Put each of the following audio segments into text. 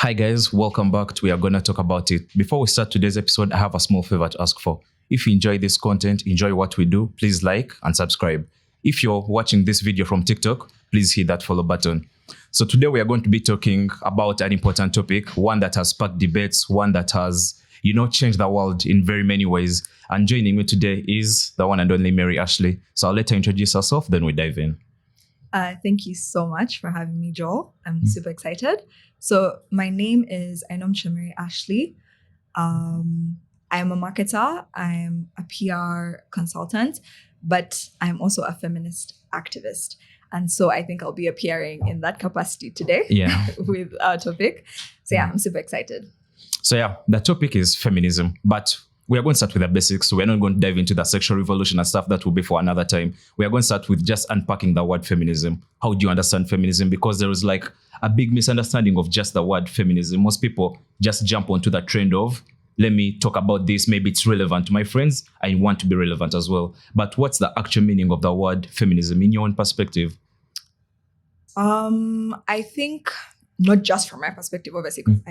Hi guys, welcome back to We Are Gonna Talk About It. Before we start today's episode, I have a small favor to ask for. If you enjoy this content, enjoy what we do, please like and subscribe. If you're watching this video from TikTok, please hit that follow button. So today we are going to be talking about an important topic, one that has sparked debates, one that has, changed the world in very many ways. And joining me today is the one and only Mary Ashley. So I'll let her introduce herself, then we dive in. Thank you so much for having me, Joel. I'm super excited. So my name is Mary Ashley. I'm a marketer. I'm a PR consultant, but I'm also a feminist activist. And so I think I'll be appearing in that capacity today with our topic. So I'm super excited. So the topic is feminism, but we are going to start with the basics. So we're not going to dive into the sexual revolution and stuff. That will be for another time. We are going to start with just unpacking the word feminism. How do you understand feminism? Because there is like a big misunderstanding of just the word feminism. Most people just jump onto the trend of, let me talk about this. Maybe it's relevant to my friends. I want to be relevant as well. But what's the actual meaning of the word feminism in your own perspective? I think not just from my perspective, obviously, because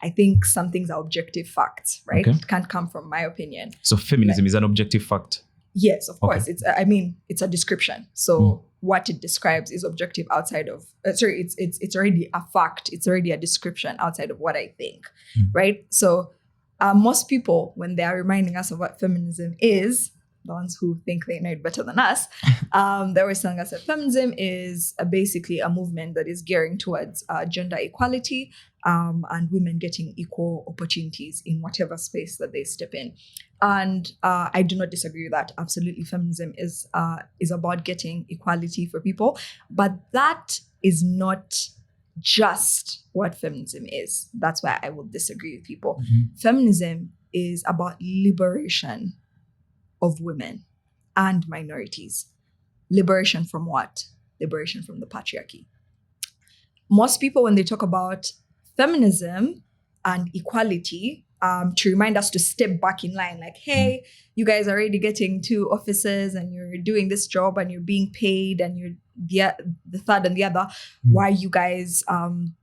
I think some things are objective facts, right? Okay. It can't come from my opinion. So feminism is an objective fact? Yes, of course. It's a description. So what it describes is objective outside of, it's already a fact. It's already a description outside of what I think, right? So most people, when they are reminding us of what feminism is, the ones who think they know it better than us, they're always telling us that feminism is basically a movement that is gearing towards gender equality and women getting equal opportunities in whatever space that they step in. And I do not disagree with that. Absolutely, feminism is about getting equality for people, but that is not just what feminism is. That's why I will disagree with people. Feminism is about liberation of women and minorities. Liberation from what? Liberation from the patriarchy. Most people, when they talk about feminism and equality, to remind us to step back in line, like, hey, you guys are already getting 2 offices and you're doing this job and you're being paid and you're the third and the other. Why are you guys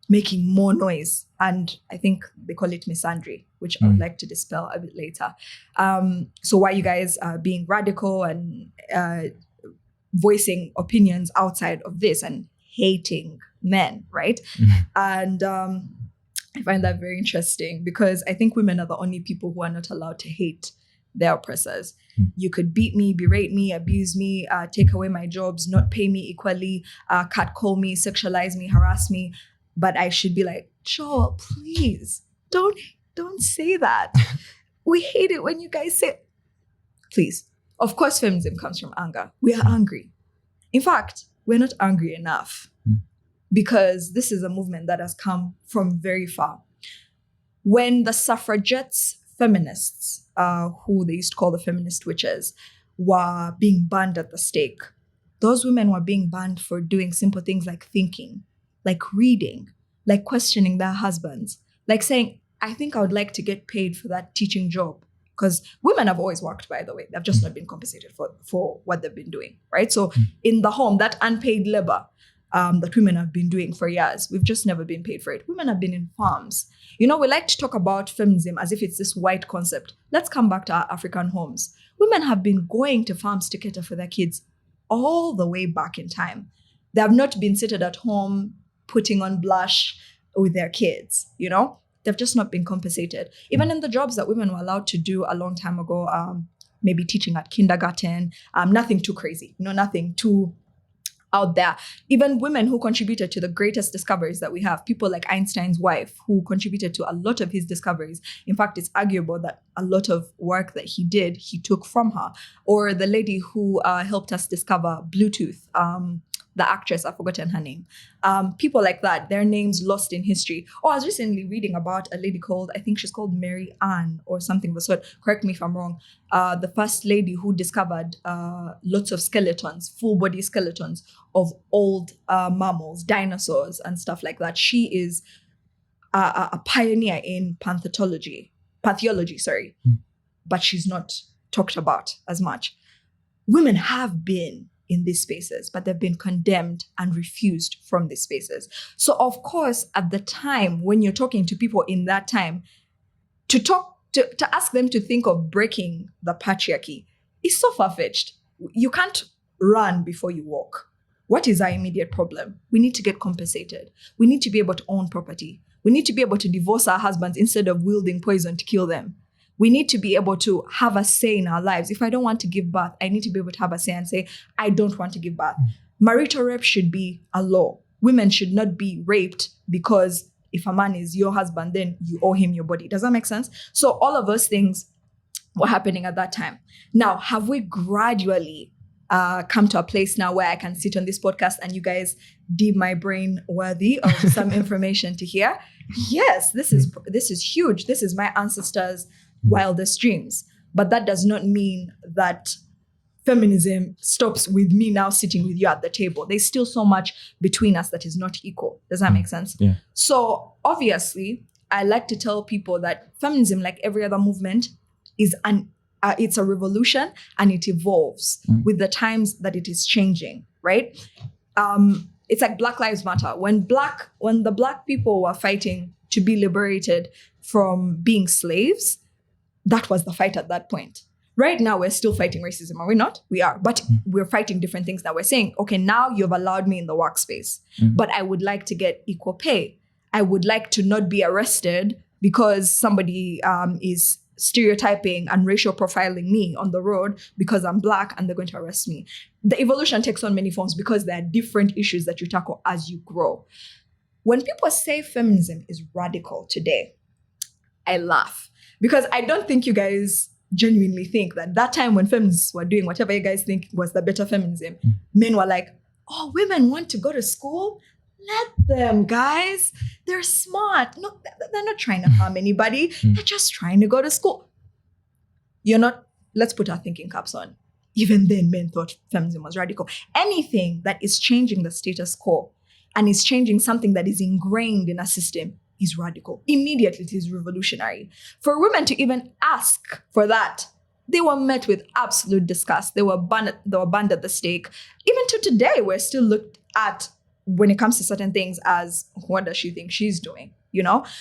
making more noise? And I think they call it misandry, which I would like to dispel a bit later. So why are you guys being radical and voicing opinions outside of this and hating men, right? And I find that very interesting because I think women are the only people who are not allowed to hate their oppressors. You could beat me, berate me, abuse me, take away my jobs, not pay me equally, catcall me, sexualize me, harass me. But I should be like, Joel, please don't say that. We hate it when you guys say, please. Of course, feminism comes from anger. We are angry. In fact, we're not angry enough because this is a movement that has come from very far. When the suffragettes, feminists, who they used to call the feminist witches, were being burned at the stake, those women were being banned for doing simple things like thinking, like reading, like questioning their husbands, like saying, I think I would like to get paid for that teaching job. Because women have always worked, by the way. They've just not been compensated for what they've been doing, right? So in the home, that unpaid labor that women have been doing for years, we've just never been paid for it. Women have been in farms. We like to talk about feminism as if it's this white concept. Let's come back to our African homes. Women have been going to farms to cater for their kids all the way back in time. They have not been seated at home putting on blush with their kids, They've just not been compensated. Even in the jobs that women were allowed to do a long time ago, maybe teaching at kindergarten, nothing too crazy, nothing too out there. Even women who contributed to the greatest discoveries that we have, people like Einstein's wife, who contributed to a lot of his discoveries. In fact, it's arguable that a lot of work that he did, he took from her. Or the lady who helped us discover Bluetooth, the actress, I've forgotten her name. People like that, their names lost in history. I was recently reading about a lady called, I think she's called Mary Ann or something of the sort. Correct me if I'm wrong. The first lady who discovered lots of skeletons, full body skeletons of old mammals, dinosaurs and stuff like that. She is a pioneer in pathology, but she's not talked about as much. Women have been in these spaces, but they've been condemned and refused from these spaces. So of course, at the time when you're talking to people in that time, to ask them to think of breaking the patriarchy is so far-fetched. You can't run before you walk. What is our immediate problem? We need to get compensated. We need to be able to own property. We need to be able to divorce our husbands instead of wielding poison to kill them. We need to be able to have a say in our lives. If I don't want to give birth, I need to be able to have a say and say, I don't want to give birth. Marital rape should be a law. Women should not be raped because if a man is your husband, then you owe him your body. Does that make sense? So all of those things were happening at that time. Now, have we gradually come to a place now where I can sit on this podcast and you guys deem my brain worthy of some information to hear? Yes, this is huge. This is my ancestors' wildest dreams. But that does not mean that feminism stops with me now sitting with you at the table. There's still so much between us that is not equal. Does that make sense? Yeah. So obviously, I like to tell people that feminism, like every other movement, is it's a revolution and it evolves with the times that it is changing, right? It's like Black Lives Matter. When the Black people were fighting to be liberated from being slaves, that was the fight at that point. Right now, we're still fighting racism, are we not? We are, but we're fighting different things now. We're saying, okay, now you've allowed me in the workspace, but I would like to get equal pay. I would like to not be arrested because somebody is stereotyping and racial profiling me on the road because I'm Black and they're going to arrest me. The evolution takes on many forms because there are different issues that you tackle as you grow. When people say feminism is radical today, I laugh because I don't think you guys genuinely think that time when feminists were doing whatever you guys think was the better feminism, men were like, oh, women want to go to school? Let them, guys. They're smart. No, they're not trying to harm anybody. They're just trying to go to school. Let's put our thinking caps on. Even then, men thought feminism was radical. Anything that is changing the status quo and is changing something that is ingrained in a system is radical. Immediately, it is revolutionary. For women to even ask for that, they were met with absolute disgust. They were burned at the stake. Even to today, we're still looked at when it comes to certain things as, what does she think she's doing?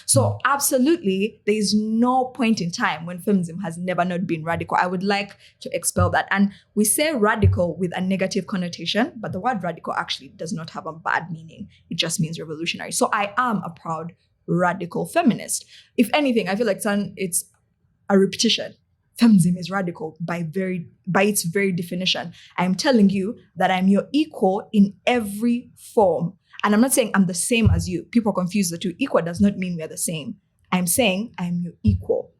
So absolutely, there is no point in time when feminism has never not been radical. I would like to expel that. And we say radical with a negative connotation, but the word radical actually does not have a bad meaning. It just means revolutionary. So I am a proud radical feminist. If anything, I feel like it's a repetition. Feminism is radical by its very definition. I am telling you that I'm your equal in every form. And I'm not saying I'm the same as you. People confuse the two. Equal does not mean we're the same. I'm saying I'm your equal.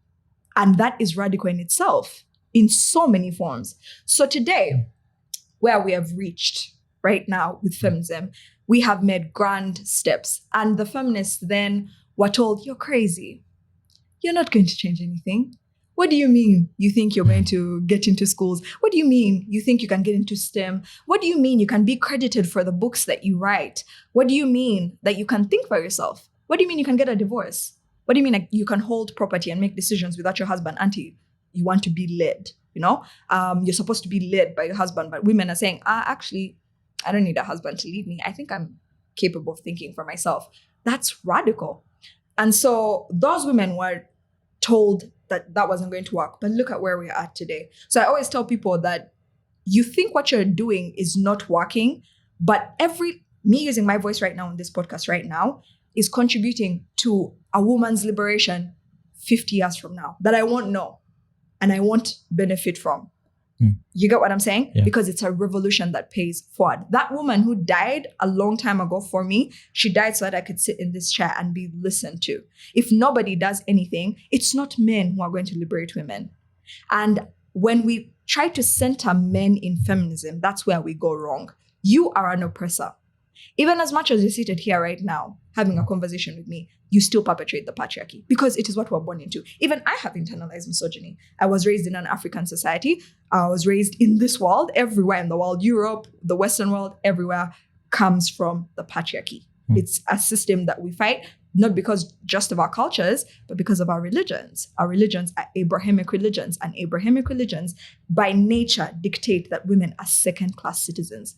And that is radical in itself in so many forms. So today, where we have reached right now with feminism, we have made grand steps. And the feminists then were told, you're crazy. You're not going to change anything. What do you mean you think you're going to get into schools? What do you mean you think you can get into STEM? What do you mean you can be credited for the books that you write? What do you mean that you can think for yourself? What do you mean you can get a divorce? What do you mean like you can hold property and make decisions without your husband until you want to be led? You're supposed to be led by your husband, but women are saying, actually, I don't need a husband to lead me. I think I'm capable of thinking for myself. That's radical. And so those women were told that wasn't going to work. But look at where we're at today. So I always tell people that you think what you're doing is not working, but me using my voice right now on this podcast right now is contributing to a woman's liberation 50 years from now that I won't know and I won't benefit from. You get what I'm saying? Yeah. Because it's a revolution that pays forward. That woman who died a long time ago for me, she died so that I could sit in this chair and be listened to. If nobody does anything, it's not men who are going to liberate women. And when we try to center men in feminism, that's where we go wrong. You are an oppressor. Even as much as you're seated here right now, having a conversation with me, you still perpetrate the patriarchy because it is what we're born into. Even I have internalized misogyny. I was raised in an African society. I was raised in this world, everywhere in the world, Europe, the Western world, everywhere comes from the patriarchy. It's a system that we fight not because just of our cultures, but because of our religions. Our religions are Abrahamic religions, and Abrahamic religions by nature dictate that women are second-class citizens.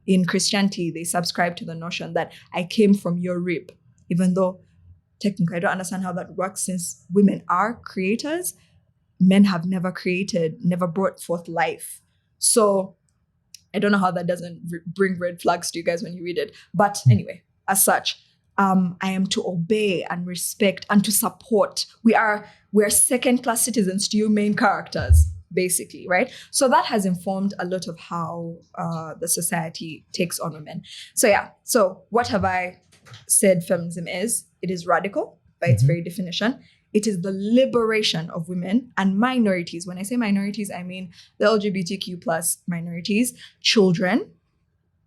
In Christianity, they subscribe to the notion that I came from your rib, even though technically I don't understand how that works, since women are creators. Men have never brought forth life. So I don't know how that doesn't bring red flags to you guys when you read it. But anyway, as such, I am to obey and respect and to support. We're second-class citizens to you main characters, basically, right? So that has informed a lot of how the society takes on women. So yeah, so what have I said feminism is? It is radical by its very definition. It is the liberation of women and minorities. When I say minorities, I mean the LGBTQ plus minorities, children,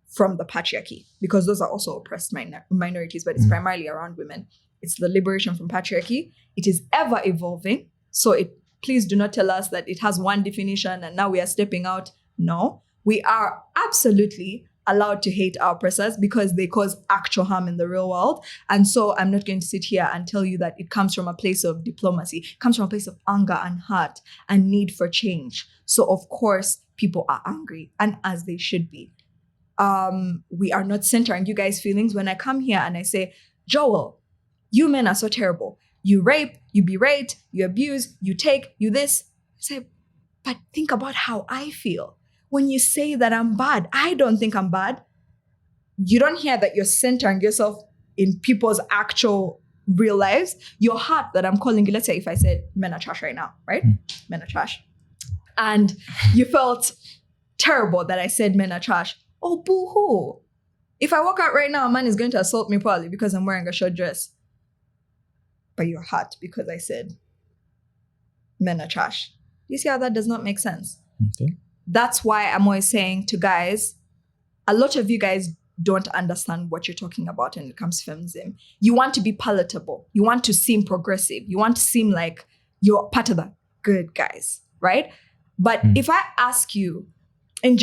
from the patriarchy, because those are also oppressed minorities, but it's primarily around women. It's the liberation from patriarchy. It is ever evolving. So please do not tell us that it has one definition and now we are stepping out. No, we are absolutely allowed to hate our oppressors because they cause actual harm in the real world. And so I'm not going to sit here and tell you that it comes from a place of diplomacy. It comes from a place of anger and hurt and need for change. So of course, people are angry, and as they should be. We are not centering you guys' feelings. When I come here and I say, Joel, you men are so terrible. You rape, you berate, you abuse, you take, you this. I say, but think about how I feel. When you say that I'm bad, I don't think I'm bad. You don't hear that you're centering yourself in people's actual real lives. Your heart that I'm calling you, let's say if I said men are trash right now, right? Men are trash. And you felt terrible that I said men are trash. Oh, boo-hoo. If I walk out right now, a man is going to assault me probably because I'm wearing a short dress. But you're hurt because I said men are trash. You see how that does not make sense? Okay. That's why I'm always saying to guys, a lot of you guys don't understand what you're talking about when it comes to feminism. You want to be palatable. You want to seem progressive. You want to seem like you're part of the good guys, right? But if I ask you, in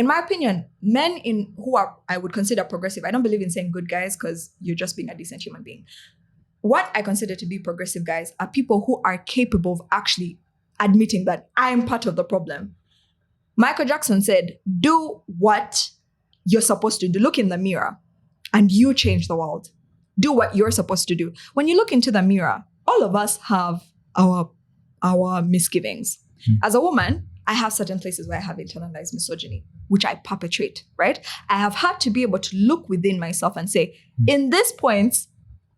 my opinion, men who are, I would consider progressive, I don't believe in saying good guys because you're just being a decent human being. What I consider to be progressive guys are people who are capable of actually admitting that I am part of the problem. Michael Jackson said, do what you're supposed to do. Look in the mirror and you change the world. Do what you're supposed to do. When you look into the mirror, all of us have our misgivings. As a woman, I have certain places where I have internalized misogyny, which I perpetrate, right? I have had to be able to look within myself and say, in this point,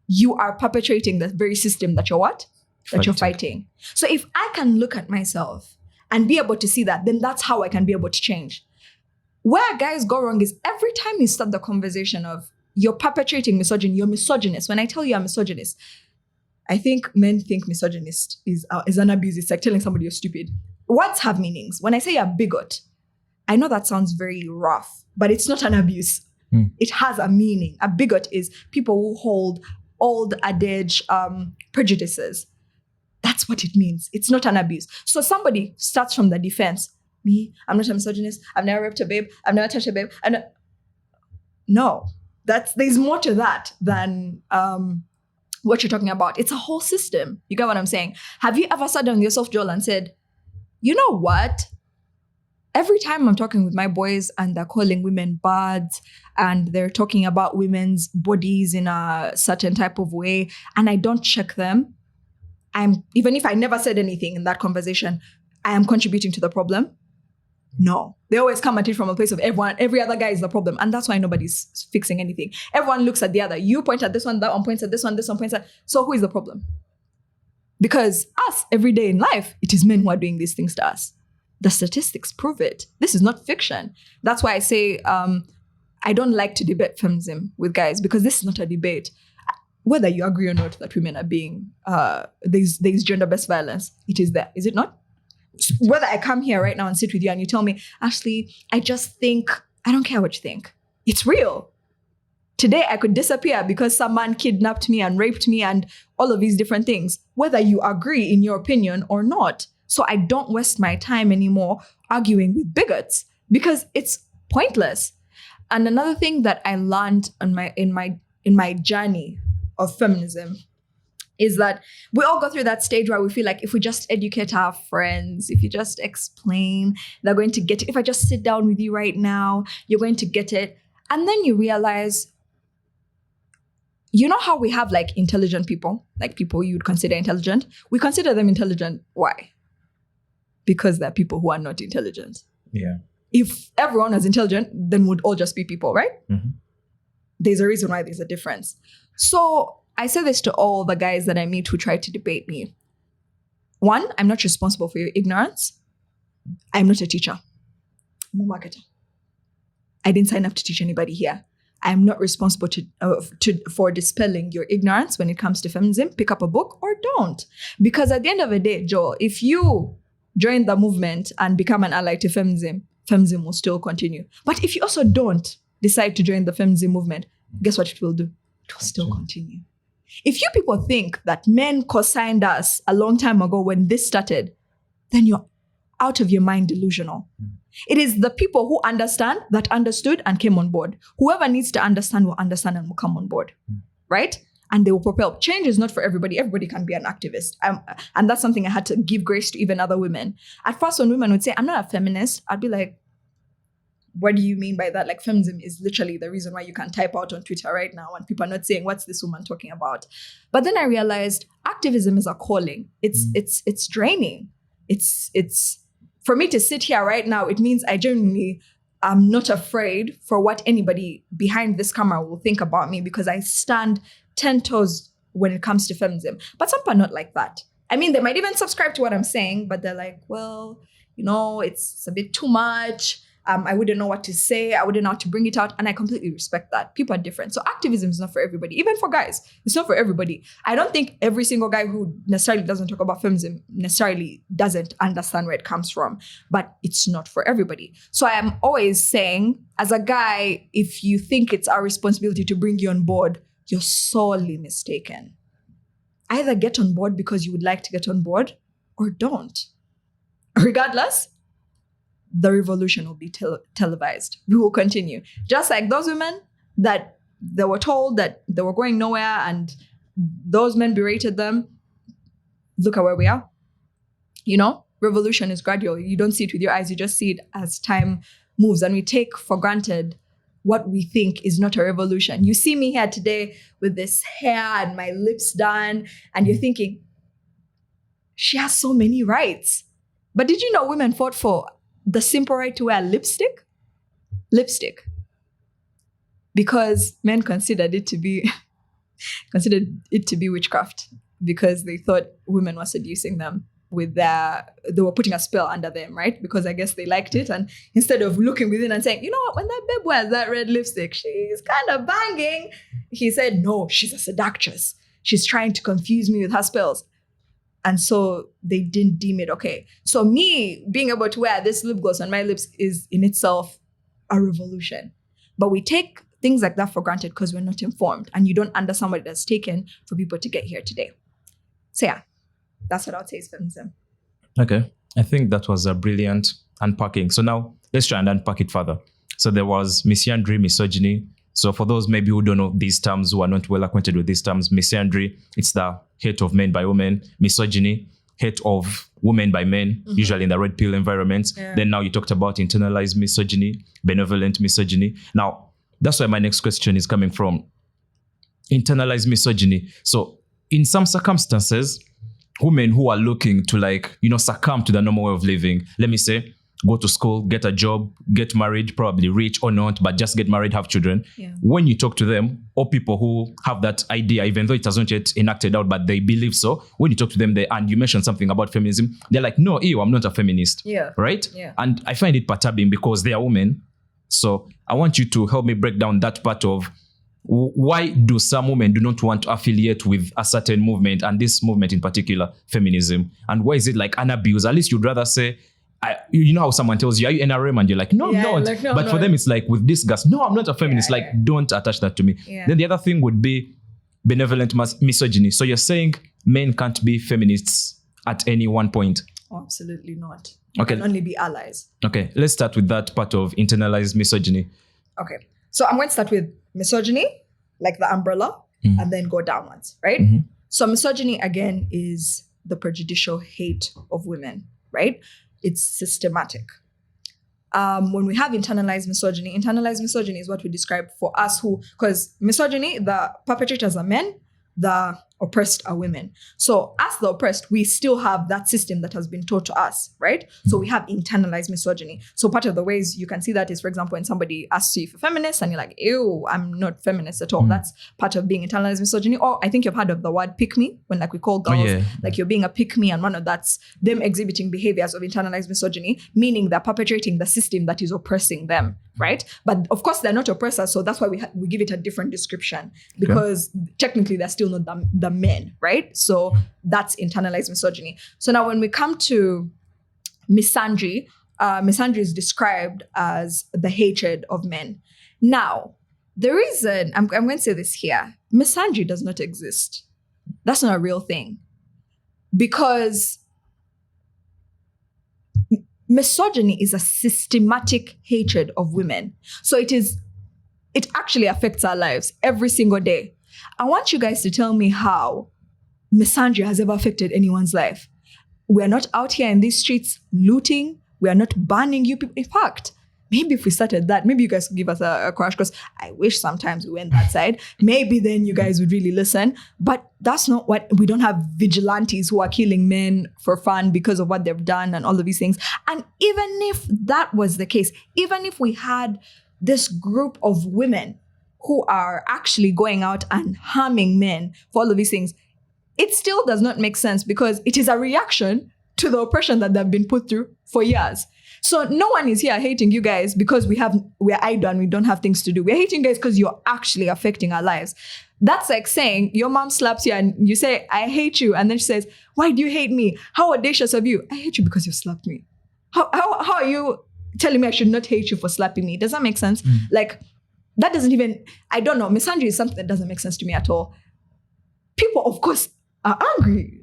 you are perpetrating the very system that you're what? That you're fighting. So if I can look at myself and be able to see that, then that's how I can be able to change. Where guys go wrong is every time you start the conversation of you're perpetrating misogyny, you're misogynist. When I tell you I'm misogynist, I think men think misogynist is an abuse. It's like telling somebody you're stupid. Words have meanings. When I say a bigot, I know that sounds very rough, but it's not an abuse. It has a meaning. A bigot is people who hold old adage prejudices. That's what it means. It's not an abuse. So somebody starts from the defense. Me, I'm not a misogynist. I've never raped a babe. I've never touched a babe. No, there's more to that than what you're talking about. It's a whole system. You get what I'm saying? Have you ever sat down with yourself, Joel, and said, you know what? Every time I'm talking with my boys and they're calling women bad and they're talking about women's bodies in a certain type of way, and I don't check them, even if I never said anything in that conversation, I am contributing to the problem. No, they always come at it from a place of every other guy is the problem. And that's why nobody's fixing anything. Everyone looks at the other. You point at this one, that one points at this one points at. So who is the problem? Because us, every day in life, it is men who are doing these things to us. The statistics prove it. This is not fiction. That's why I say I don't like to debate feminism with guys, because this is not a debate. Whether you agree or not that women are being, there's gender-based violence, it is there. Is it not? Whether I come here right now and sit with you and you tell me, Ashley, I just think, I don't care what you think. It's real. Today I could disappear because some man kidnapped me and raped me and all of these different things, whether you agree in your opinion or not. So I don't waste my time anymore arguing with bigots because it's pointless. And another thing that I learned in my journey of feminism is that we all go through that stage where we feel like if we just educate our friends, if you just explain, they're going to get it. If I just sit down with you right now, you're going to get it. And then you realize, you know how we have like intelligent people, like people you would consider intelligent? We consider them intelligent. Why? Because they're people who are not intelligent. Yeah. If everyone was intelligent, then we'd all just be people, right? Mm-hmm. There's a reason why there's a difference. So I say this to all the guys that I meet who try to debate me. One, I'm not responsible for your ignorance. I'm not a teacher. I'm a marketer. I didn't sign up to teach anybody here. I'm not responsible for dispelling your ignorance when it comes to feminism. Pick up a book or don't. Because at the end of the day, Joel, if you join the movement and become an ally to feminism, feminism will still continue. But if you also don't decide to join the feminism movement, guess what it will do? It will still continue. If you people think that men co-signed us a long time ago when this started, then you're out of your mind delusional. It is the people who understand that understood and came on board. Whoever needs to understand will understand and will come on board, right? And they will propel. Change is not for everybody. Everybody can be an activist. And that's something I had to give grace to even other women. At first, when women would say, I'm not a feminist, I'd be like, what do you mean by that? Like, feminism is literally the reason why you can type out on Twitter right now and people are not saying, what's this woman talking about? But then I realized activism is a calling. It's draining. It's for me to sit here right now, it means I genuinely am not afraid for what anybody behind this camera will think about me because I stand 10 toes when it comes to feminism. But some people are not like that. I mean, they might even subscribe to what I'm saying, but they're like, well, it's a bit too much. I wouldn't know what to say. I wouldn't know how to bring it out. And I completely respect that. People are different. So activism is not for everybody. Even for guys, it's not for everybody. I don't think every single guy who necessarily doesn't talk about feminism necessarily doesn't understand where it comes from. But it's not for everybody. So I am always saying, as a guy, if you think it's our responsibility to bring you on board, you're sorely mistaken. Either get on board because you would like to get on board or don't. Regardless, the revolution will be televised. We will continue. Just like those women that they were told that they were going nowhere and those men berated them. Look at where we are. Revolution is gradual. You don't see it with your eyes. You just see it as time moves. And we take for granted what we think is not a revolution. You see me here today with this hair and my lips done, and you're thinking, she has so many rights. But did you know women fought for the simple right to wear lipstick? Lipstick. Because men considered it to be witchcraft because they thought women were seducing them they were putting a spell under them, right? Because I guess they liked it. And instead of looking within and saying, you know what, when that babe wears that red lipstick, she's kind of banging. He said, no, she's a seductress. She's trying to confuse me with her spells. And so they didn't deem it okay. So me being able to wear this lip gloss on my lips is in itself a revolution. But we take things like that for granted because we're not informed and you don't understand what it has taken for people to get here today. So yeah, that's what I would say is feminism. Okay. I think that was a brilliant unpacking. So now let's try and unpack it further. So there was misandry, misogyny. So for those maybe who don't know these terms, who are not well acquainted with these terms, misandry, it's the hate of men by women. Misogyny, hate of women by men, usually in the red pill environment. Yeah. Then now you talked about internalized misogyny, benevolent misogyny. Now, that's where my next question is coming from. Internalized misogyny. So in some circumstances, women who are looking to succumb to the normal way of living, let me say, go to school, get a job, get married, probably rich or not, but just get married, have children. Yeah. When you talk to them, or people who have that idea, even though it hasn't yet enacted out, but they believe so, when you talk to them, and you mention something about feminism, they're like, no, I'm not a feminist. Yeah. Right? Yeah. And I find it perturbing because they are women. So I want you to help me break down that part of why do some women do not want to affiliate with a certain movement, and this movement in particular, feminism? And why is it like an abuse? At least you'd rather say, you know how someone tells you, are you NRM? And you're like, no, I'm not. Like, no, but for them, it's like with this gas, no, I'm not a feminist. Don't attach that to me. Yeah. Then the other thing would be benevolent misogyny. So you're saying men can't be feminists at any one point? Oh, absolutely not. Okay. They can only be allies. Okay, let's start with that part of internalized misogyny. Okay, so I'm going to start with misogyny, like the umbrella. and then go downwards, right? So misogyny, again, is the prejudicial hate of women, right? It's systematic. When we have internalized misogyny is what we describe for us because misogyny, the perpetrators are men, the oppressed are women. So as the oppressed, we still have that system that has been taught to us, right? So we have internalized misogyny. So part of the ways you can see that is, for example, when somebody asks you if you're feminist and you're like, ew, I'm not feminist at all. That's part of being internalized misogyny. Or I think you've heard of the word pick me, when like we call girls, like you're being a pick me, and one of that's them exhibiting behaviors of internalized misogyny, meaning they're perpetrating the system that is oppressing them, right? But of course, they're not oppressors. So that's why we give it a different description, because technically they're still not the men, right? So that's internalized misogyny. So now when we come to misandry, misandry is described as the hatred of men. Now, the reason, I'm going to say this here, misandry does not exist. That's not a real thing. Because misogyny is a systematic hatred of women. So it actually affects our lives every single day. I want you guys to tell me how misandry has ever affected anyone's life. We're not out here in these streets looting. We are not banning you people. In fact, maybe if we started that, maybe you guys could give us a crash, because I wish sometimes we went that side. Maybe then you guys would really listen. But that's not what, we don't have vigilantes who are killing men for fun because of what they've done and all of these things. And even if that was the case, even if we had this group of women who are actually going out and harming men for all of these things, it still does not make sense, because it is a reaction to the oppression that they've been put through for years. So no one is here hating you guys because we're idle and we don't have things to do. We're hating you guys because you're actually affecting our lives. That's like saying your mom slaps you and you say, I hate you. And then she says, why do you hate me? How audacious of you. I hate you because you slapped me. How are you telling me I should not hate you for slapping me? Does that make sense? Like, that doesn't even, I don't know. Misandry is something that doesn't make sense to me at all. People, of course, are angry.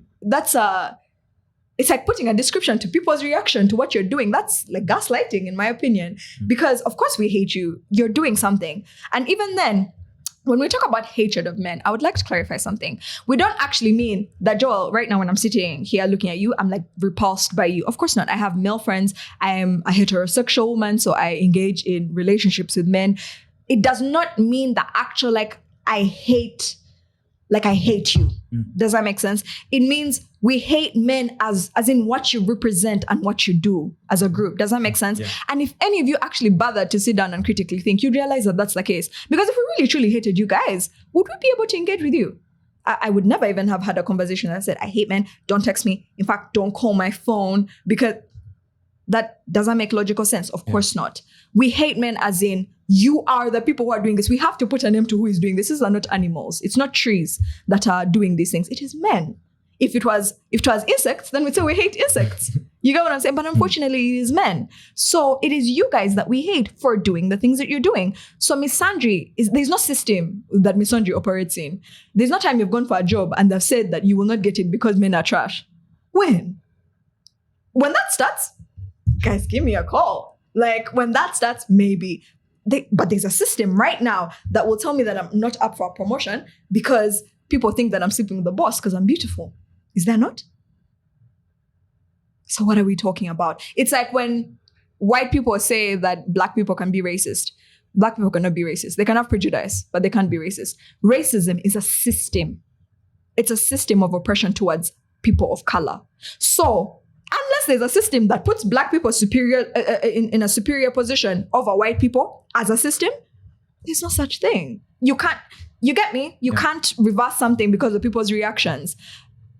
It's like putting a description to people's reaction to what you're doing. That's like gaslighting, in my opinion, because of course we hate you. You're doing something. And even then, when we talk about hatred of men, I would like to clarify something. We don't actually mean that, Joel, right now when I'm sitting here looking at you, I'm like repulsed by you. Of course not. I have male friends. I am a heterosexual woman, so I engage in relationships with men. It does not mean the actual, like, I hate you. Does that make sense? It means we hate men as in what you represent and what you do as a group. Does that make sense? Yeah. And if any of you actually bothered to sit down and critically think, you'd realize that that's the case. Because if we really truly hated you guys, would we be able to engage with you? I would never even have had a conversation that said, I hate men, don't text me. In fact, don't call my phone, because that doesn't make logical sense. Of course not. We hate men as in, you are the people who are doing this. We have to put a name to who is doing this. These are not animals. It's not trees that are doing these things. It is men. If it was insects, then we'd say we hate insects. You get what I'm saying? But unfortunately, it is men. So it is you guys that we hate for doing the things that you're doing. So misandry, there's no system that misandry operates in. There's no time you've gone for a job and they've said that you will not get it because men are trash. When that starts, guys, give me a call. Like, when that starts, maybe. But there's a system right now that will tell me that I'm not up for a promotion because people think that I'm sleeping with the boss because I'm beautiful. Is that not? So what are we talking about? It's like when white people say that black people can be racist. Black people cannot be racist. They can have prejudice, but they can't be racist. Racism is a system. It's a system of oppression towards people of color. So unless there's a system that puts black people superior in a superior position over white people as a system, there's no such thing. You get me? You can't reverse something because of people's reactions.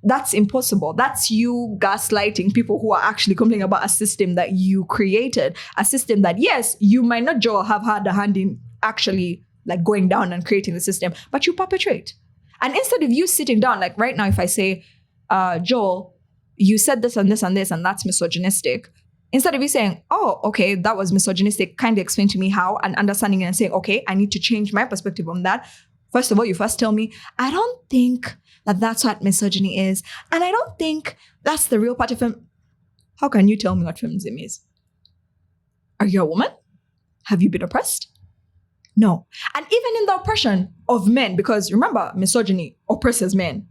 That's impossible. That's you gaslighting people who are actually complaining about a system that you created. A system that, yes, you might not, Joel, have had a hand in actually like going down and creating the system, but you perpetrate. And instead of you sitting down, like right now, if I say, Joel, you said this and this and this, and that's misogynistic. Instead of you saying, oh, okay, that was misogynistic, kind of explain to me how, and understanding it and saying, okay, I need to change my perspective on that. First of all, you first tell me, I don't think that that's what misogyny is. And I don't think that's the real part of feminism. How can you tell me what feminism is? Are you a woman? Have you been oppressed? No. And even in the oppression of men, because remember, misogyny oppresses men.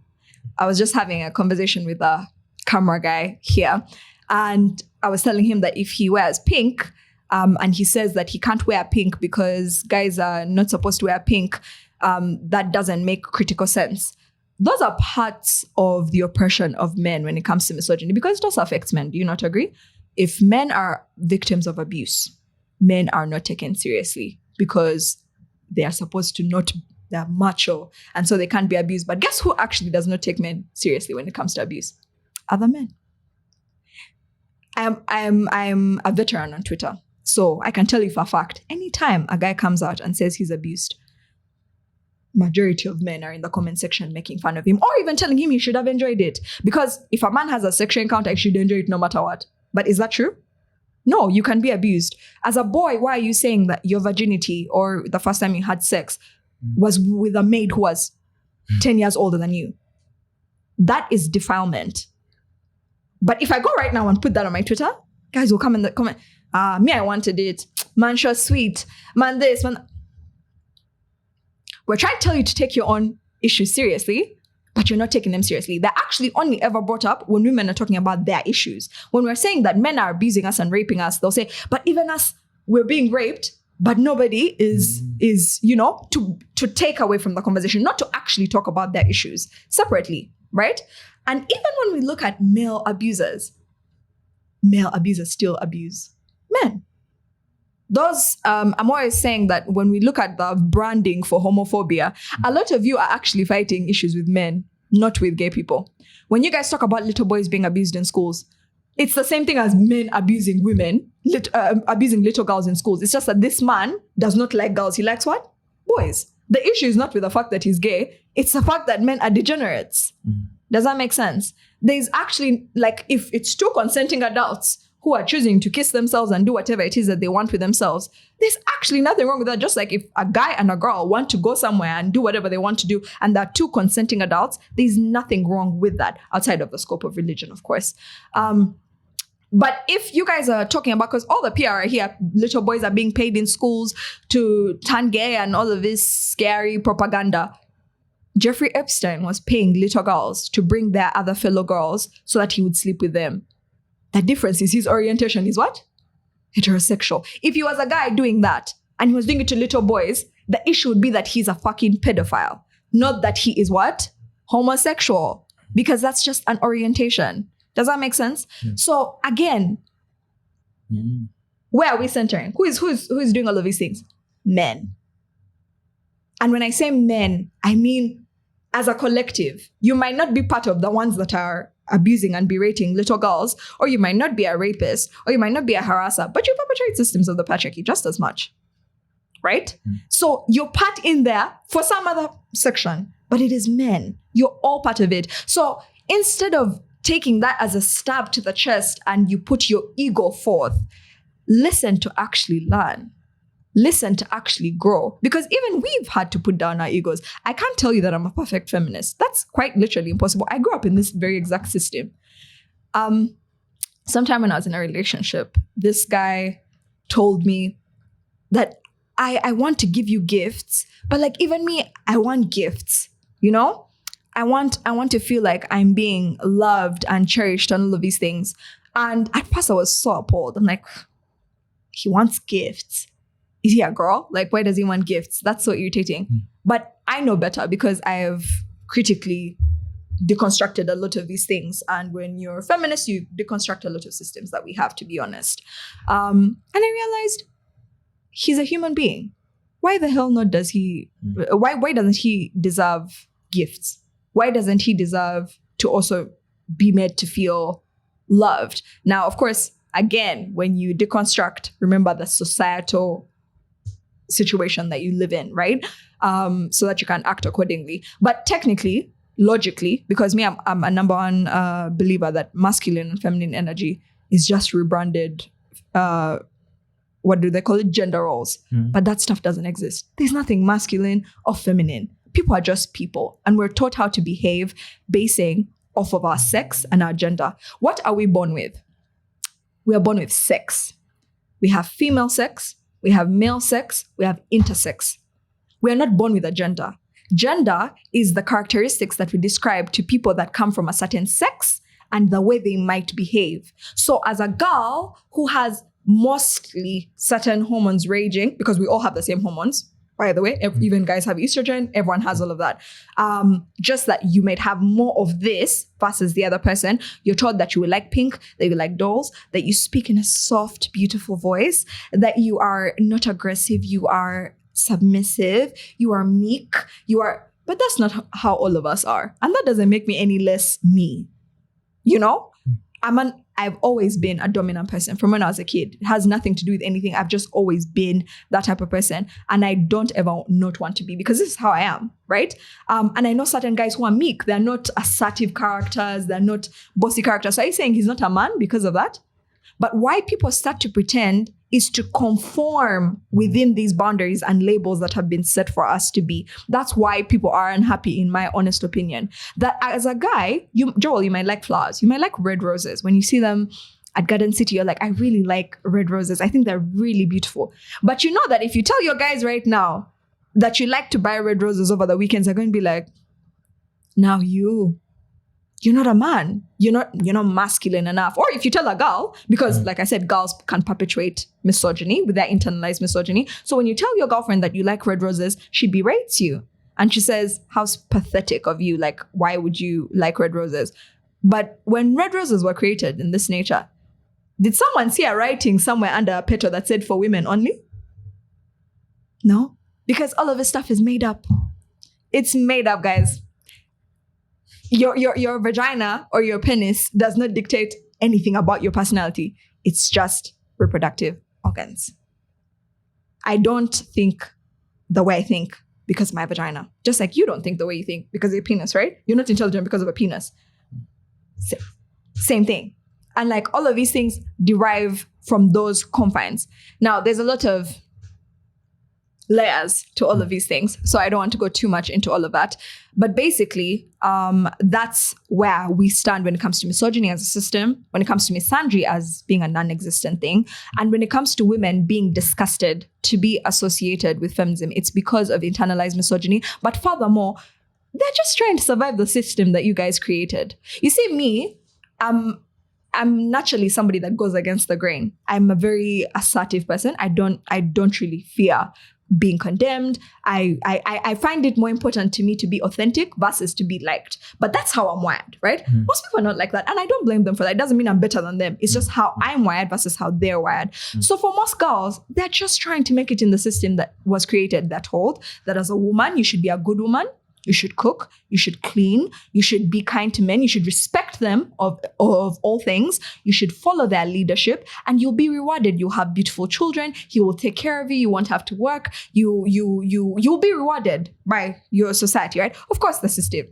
I was just having a conversation with a camera guy here, and I was telling him that if he wears pink, and he says that he can't wear pink because guys are not supposed to wear pink, that doesn't make critical sense. Those are parts of the oppression of men when it comes to misogyny, because it also affects men. Do you not agree? If men are victims of abuse, men are not taken seriously because they are supposed to not, they're macho, and so they can't be abused. But guess who actually does not take men seriously when it comes to abuse? Other men. I'm a veteran on Twitter, so I can tell you for a fact, anytime a guy comes out and says he's abused, majority of men are in the comment section making fun of him, or even telling him he should have enjoyed it. Because if a man has a sexual encounter, he should enjoy it no matter what. But is that true? No, you can be abused. As a boy, why are you saying that your virginity or the first time you had sex was with a maid who was 10 years older than you? That is defilement. But if I go right now and put that on my Twitter, guys will come in the comment, me, I wanted it. Man, sure, sweet. Man, this, man. We're trying to tell you to take your own issues seriously, but you're not taking them seriously. They're actually only ever brought up when women are talking about their issues. When we're saying that men are abusing us and raping us, they'll say, but even us, we're being raped, but nobody is to take away from the conversation, not to actually talk about their issues separately, right? And even when we look at male abusers still abuse men. Those, I'm always saying that when we look at the branding for homophobia, a lot of you are actually fighting issues with men, not with gay people. When you guys talk about little boys being abused in schools, it's the same thing as men abusing women, abusing little girls in schools. It's just that this man does not like girls. He likes what? Boys. The issue is not with the fact that he's gay. It's the fact that men are degenerates. Does that make sense? There's actually, like, if it's two consenting adults who are choosing to kiss themselves and do whatever it is that they want with themselves, there's actually nothing wrong with that. Just like if a guy and a girl want to go somewhere and do whatever they want to do, and they're two consenting adults, there's nothing wrong with that outside of the scope of religion, of course. But if you guys are talking about, because all the PR are here, little boys are being paid in schools to turn gay and all of this scary propaganda. Jeffrey Epstein was paying little girls to bring their other fellow girls so that he would sleep with them. The difference is his orientation is what? Heterosexual. If he was a guy doing that and he was doing it to little boys, the issue would be that he's a fucking pedophile, not that he is what? Homosexual. Because that's just an orientation. Does that make sense? So again, where are we centering? Who is doing all of these things? Men. And when I say men, I mean as a collective. You might not be part of the ones that are abusing and berating little girls, or you might not be a rapist, or you might not be a harasser, but you perpetrate systems of the patriarchy just as much, right? So you're part in there for some other section, but it is men. You're all part of it. So instead of taking that as a stab to the chest and you put your ego forth, listen to actually learn. Listen to actually grow. Because even we've had to put down our egos. I can't tell you that I'm a perfect feminist. That's quite literally impossible. I grew up in this very exact system. Sometime when I was in a relationship, this guy told me that I want to give you gifts, but like even me, I want gifts, you know? I want to feel like I'm being loved and cherished and all of these things. And at first I was so appalled. I'm like, he wants gifts. Is he a girl? Like, why does he want gifts? That's so irritating. But I know better because I have critically deconstructed a lot of these things. And when you're a feminist, you deconstruct a lot of systems that we have, to be honest. And I realized he's a human being. Why the hell not does he, why doesn't he deserve gifts? Why doesn't he deserve to also be made to feel loved? Now, of course, again, when you deconstruct, remember the societal situation that you live in, right? So that you can act accordingly. But technically, logically, because me, I'm a number one believer that masculine and feminine energy is just rebranded, what do they call it? Gender roles. But that stuff doesn't exist. There's nothing masculine or feminine. People are just people. And we're taught how to behave basing off of our sex and our gender. What are we born with? We are born with sex. We have female sex we have male sex, we have intersex. We are not born with a gender. Gender is the characteristics that we describe to people that come from a certain sex and the way they might behave. So as a girl who has mostly certain hormones raging, because we all have the same hormones, by the way, even guys have estrogen, everyone has all of that. Just that you might have more of this versus the other person. You're told that you will like pink, that you like dolls, that you speak in a soft, beautiful voice, that you are not aggressive, you are submissive, you are meek, but that's not how all of us are. And that doesn't make me any less me. You know? I've always been a dominant person from when I was a kid. It has nothing to do with anything. I've just always been that type of person. And I don't ever not want to be, because this is how I am, right? And I know certain guys who are meek. They're not assertive characters. They're not bossy characters. So are you saying he's not a man because of that? But why people start to pretend is to conform within these boundaries and labels that have been set for us to be. That's why people are unhappy, in my honest opinion. That as a guy, Joel, you might like flowers. You might like red roses. When you see them at Garden City, you're like, I really like red roses. I think they're really beautiful. But you know that if you tell your guys right now that you like to buy red roses over the weekends, they're going to be like, now you're not a man. You're not masculine enough. Or if you tell a girl, because like I said, girls can perpetuate misogyny with their internalized misogyny. So when you tell your girlfriend that you like red roses, she berates you. And she says, how pathetic of you. Like, why would you like red roses? But when red roses were created in this nature, did someone see a writing somewhere under a petal that said for women only? No, because all of this stuff is made up. It's made up, guys. Your vagina or your penis does not dictate anything about your personality. It's just reproductive organs. I don't think the way I think because of my vagina. Just like you don't think the way you think because of your penis, right? You're not intelligent because of a penis. Same thing. And like all of these things derive from those confines. Now, there's a lot of layers to all of these things. So I don't want to go too much into all of that. But basically, that's where we stand when it comes to misogyny as a system, when it comes to misandry as being a non-existent thing, and when it comes to women being disgusted to be associated with feminism. It's because of internalized misogyny. But furthermore, they're just trying to survive the system that you guys created. You see, me, I'm naturally somebody that goes against the grain. I'm a very assertive person. I don't really fear being condemned. I find it more important to me to be authentic versus to be liked. But that's how I'm wired, right? Most people are not like that. And I don't blame them for that. It doesn't mean I'm better than them. It's just how I'm wired versus how they're wired. So for most girls, they're just trying to make it in the system that was created. They're told that as a woman, you should be a good woman. You should cook, you should clean, you should be kind to men, you should respect them of all things, you should follow their leadership, and you'll be rewarded. You'll have beautiful children, he will take care of you, you won't have to work, you'll be rewarded by your society, right? Of course, the system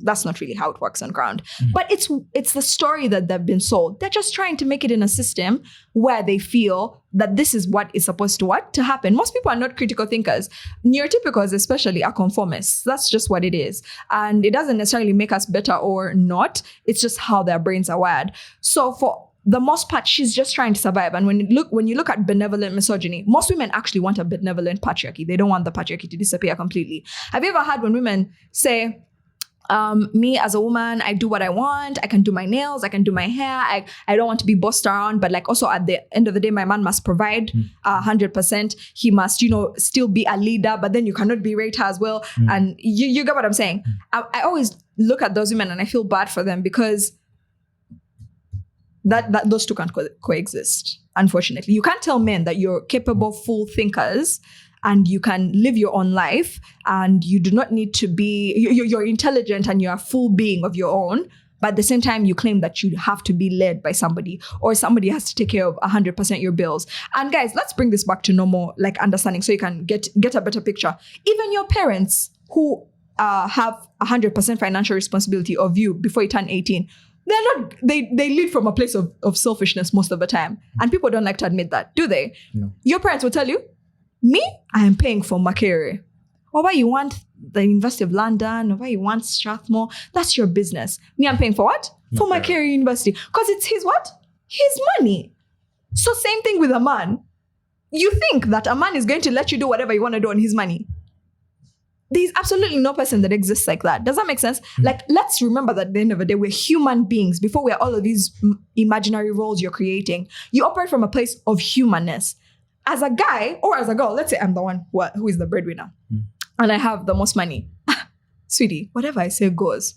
that's not really how it works on ground. But it's the story that they've been sold. They're just trying to make it in a system where they feel that this is what is supposed to happen. Most people are not critical thinkers. Neurotypicals especially are conformists. That's just what it is. And it doesn't necessarily make us better or not. It's just how their brains are wired. So for the most part, she's just trying to survive. And when you look at benevolent misogyny, most women actually want a benevolent patriarchy. They don't want the patriarchy to disappear completely. Have you ever heard when women say, me as a woman, I do what I want. I can do my nails. I can do my hair. I don't want to be bossed around. But like also at the end of the day, my man must provide 100%. He must, still be a leader. But then you cannot berate her as well. And you get what I'm saying. I always look at those women and I feel bad for them because that those two can't coexist. Unfortunately, you can't tell men that you're capable, full thinkers, and you can live your own life, and you do not need to be, you're intelligent and you're a full being of your own, but at the same time, you claim that you have to be led by somebody, or somebody has to take care of 100% your bills. And guys, let's bring this back to normal, like understanding, so you can get a better picture. Even your parents who have 100% financial responsibility of you before you turn 18, they lead from a place of selfishness most of the time. And people don't like to admit that, do they? No. Your parents will tell you, me, I am paying for Makerere. Or why you want the University of London, or why you want Strathmore, that's your business. Me, I'm paying for what? For Makerere University. Because it's his what? His money. So same thing with a man. You think that a man is going to let you do whatever you want to do on his money. There's absolutely no person that exists like that. Does that make sense? Like, let's remember that at the end of the day, we're human beings. Before we're all of these imaginary roles you're creating, you operate from a place of humanness. As a guy or as a girl, let's say I'm the one who is the breadwinner and I have the most money. Sweetie, whatever I say goes.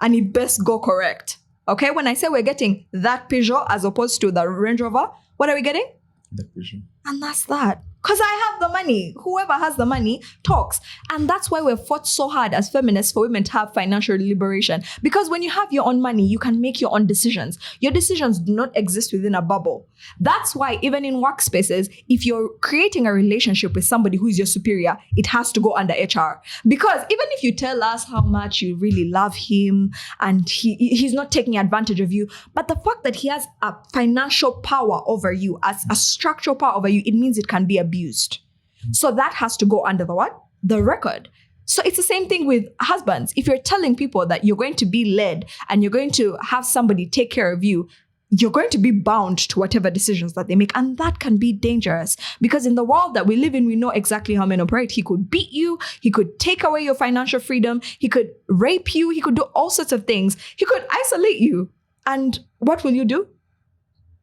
And it best go correct. Okay? When I say we're getting that Peugeot as opposed to the Range Rover, what are we getting? The Peugeot. And that's that. Because I have the money. Whoever has the money talks. And that's why we've fought so hard as feminists for women to have financial liberation. Because when you have your own money, you can make your own decisions. Your decisions do not exist within a bubble. That's why even in workspaces, if you're creating a relationship with somebody who is your superior, it has to go under HR. Because even if you tell us how much you really love him and he's not taking advantage of you, but the fact that he has a financial power over you, as a structural power over you, it means it can be abused. So that has to go under the what? The record. So it's the same thing with husbands. If you're telling people that you're going to be led and you're going to have somebody take care of you, you're going to be bound to whatever decisions that they make. And that can be dangerous because in the world that we live in, we know exactly how men operate. He could beat you. He could take away your financial freedom. He could rape you. He could do all sorts of things. He could isolate you. And what will you do?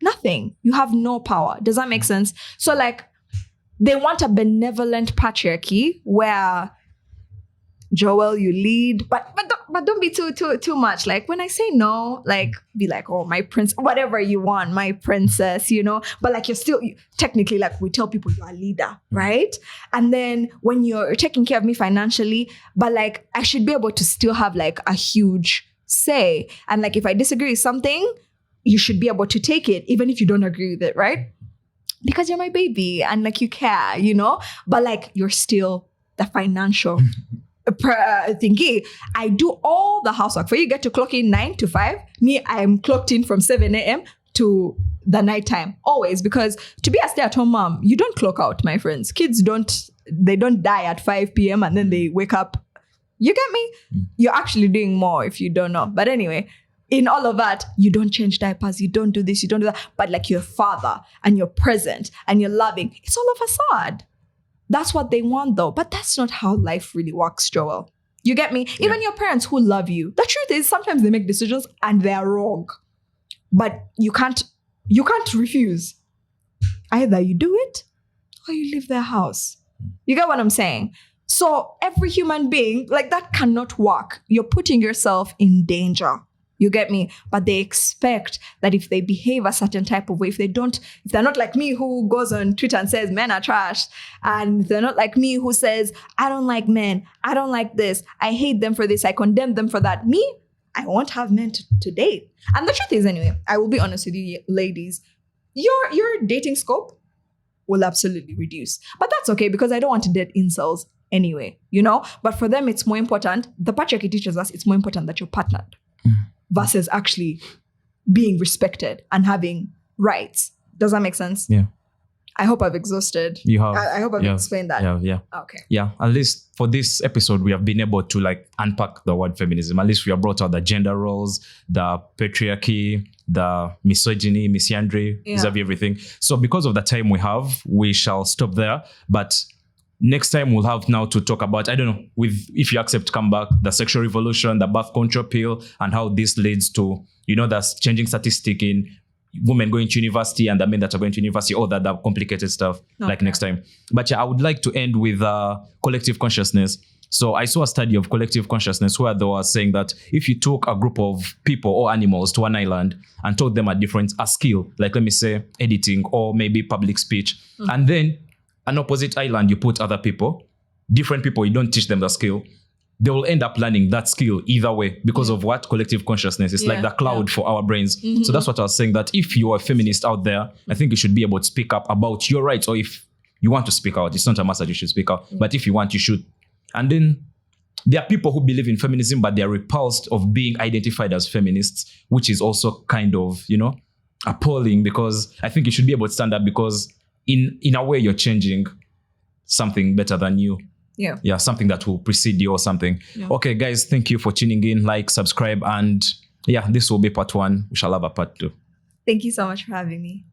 Nothing. You have no power. Does that make sense? So like, they want a benevolent patriarchy where, Joel, you lead, but don't be too much. Like when I say no, like be like, oh, my prince, whatever you want, my princess, you know. But like technically, like we tell people you're a leader, right? And then when you're taking care of me financially, but like I should be able to still have like a huge say. And like if I disagree with something, you should be able to take it, even if you don't agree with it, right? Because you're my baby and like you care, you know, but like you're still the financial thingy. I do all the housework for you. Get to clock in 9 to 5. Me, I'm clocked in from 7 a.m. to the nighttime always, because to be a stay-at-home mom, you don't clock out, my friends. Kids don't die at 5 p.m. and then they wake up. You get me? You're actually doing more if you don't know. But anyway, in all of that, you don't change diapers, you don't do this, you don't do that. But like you're a father and you're present and you're loving. It's all a facade. That's what they want though. But that's not how life really works, Joel. You get me? Yeah. Even your parents who love you. The truth is sometimes they make decisions and they're wrong. But you can't refuse. Either you do it or you leave their house. You get what I'm saying? So every human being, like that cannot work. You're putting yourself in danger. You get me? But they expect that if they behave a certain type of way, if they're not like me who goes on Twitter and says men are trash, and they're not like me who says, I don't like men, I don't like this, I hate them for this, I condemn them for that. Me, I won't have men to date. And the truth is anyway, I will be honest with you ladies, your dating scope will absolutely reduce. But that's okay because I don't want to date incels anyway, you know? But for them, it's more important. The patriarchy teaches us it's more important that you're partnered. Versus actually being respected and having rights. Does that make sense? Yeah. I hope I've exhausted. You have. I hope I've explained that. Yeah. Okay. Yeah. At least for this episode, we have been able to like unpack the word feminism. At least we have brought out the gender roles, the patriarchy, the misogyny, misandry, vis-a-vis everything. So because of the time we have, we shall stop there. But next time we'll have now to talk about, I don't know, if you accept come back, the sexual revolution, the birth control pill, and how this leads to, you know, that's changing statistic in women going to university and the men that are going to university, all that complicated stuff, like next time. But yeah, I would like to end with collective consciousness. So I saw a study of collective consciousness where they were saying that if you took a group of people or animals to an island and taught them a skill, like let me say editing or maybe public speech, and then an opposite island, you put other people, different people, you don't teach them the skill, they will end up learning that skill either way because of what? Collective consciousness. It's like the cloud for our brains. Mm-hmm. So that's what I was saying, that if you are a feminist out there, I think you should be able to speak up about your rights, or if you want to speak out, it's not a must that you should speak out, but if you want, you should. And then there are people who believe in feminism, but they are repulsed of being identified as feminists, which is also kind of, you know, appalling, because I think you should be able to stand up because in a way you're changing something better than you. Yeah, something that will precede you or something. Yeah. Okay, guys, thank you for tuning in. Like, subscribe, and yeah, this will be part 1. We shall have a part 2. Thank you so much for having me.